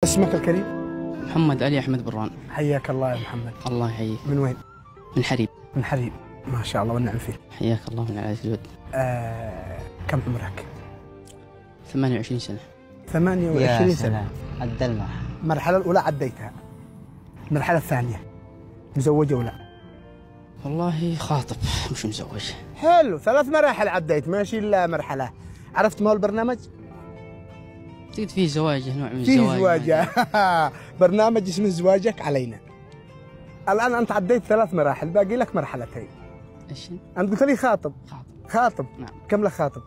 اسمك الكريم؟ محمد علي أحمد بران. حياك الله يا محمد. الله يحييك. من وين؟ من حريب. من حريب، ما شاء الله والنعم فيه. حياك الله من على الجود. كم عمرك؟ 28 سنة. 28 يا سنة. عدى المرحلة. المرحلة الأولى عديتها. المرحلة الثانية مزوجة ولا؟ والله خاطب مش مزوج. حلو، 3 مراحل عديت، ماشي إلا مرحلة. عرفت ما هو البرنامج؟ أعتقد فيه زواج، نوع من فيه الزواج. زواج. برنامج اسمه زواجك علينا. الآن أنت عديت 3 مراحل، باقي لك مرحلتين. إيش؟ أنت قلت لي خاطب. خاطب. نعم. كم لك خاطب؟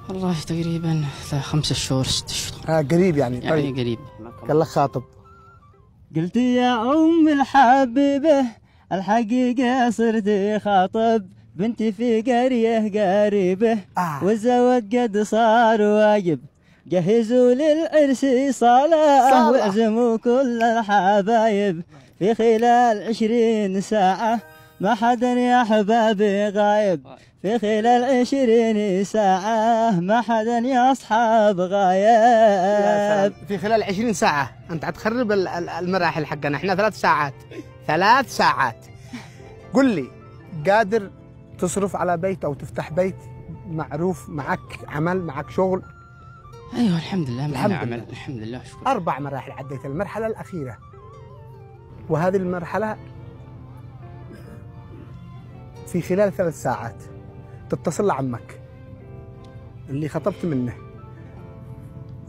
والله تقريبا 5 شهور 6 شهور. قريب يعني. يعني طيب. قريب. قال لك خاطب. قلت يا أم الحبيبة الحقيقة صرت خاطب، بنتي في قرية قريبة والزواج قد صار واجب، جهزوا للعرس صلاة واعزموا كل الحبايب، في خلال 20 ساعة ما حدا يا أحبابي غايب، في خلال 20 ساعة ما حدا يا أصحاب غايب. في خلال 20 ساعة أنت هتخرب المراحل حقنا، احنا 3 ساعات. 3 ساعات. قل لي، قادر تصرف على بيت أو تفتح بيت معروف، معك عمل، معك شغل؟ أيوه الحمد لله. الحمد لله. عمل الحمد لله. شكرا. 4 مراحل عديت، المرحلة الأخيرة، وهذه المرحلة في خلال 3 ساعات تتصل لعمك اللي خطبت منه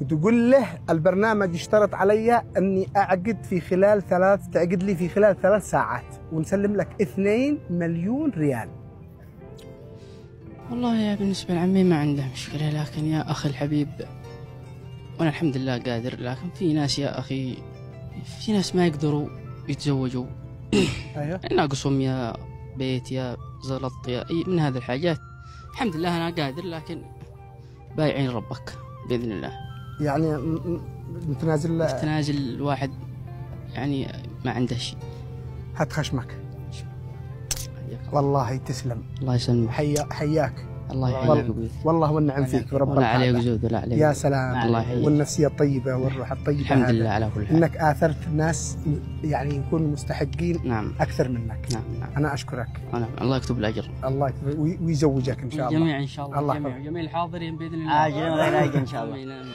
وتقول له البرنامج اشترط علي اني تعقد لي في خلال 3 ساعات ونسلم لك 2 مليون ريال. والله يا بالنسبة لعمي ما عنده مشكلة، لكن يا أخي الحبيب وأنا الحمد لله قادر، لكن في ناس يا أخي، في ناس ما يقدروا يتزوجوا. ايوه. ناقصهم يا بيت يا زلط يا أي من هذه الحاجات. الحمد لله أنا قادر، لكن بايعين ربك بإذن الله. يعني متنازل الواحد يعني ما عنده شيء. هات خشمك. والله تسلم. الله يسلمك. حياك. الله يحييك. والله والنعم فيك ورب ولا عليك زود ولا عليك. يا سلام. الله يحييك. والنفسية الطيبة والروح الطيبة. الحمد لله على كل حال. انك آثرت ناس يعني يكونوا مستحقين. نعم. أكثر منك. نعم. أنا أشكرك. الله يكتب الأجر. الله ويزوجك إن شاء الله. الجميع إن شاء الله. الله جميع الحاضرين بإذن الله. عاجلا غير آجل إن شاء الله. آمين.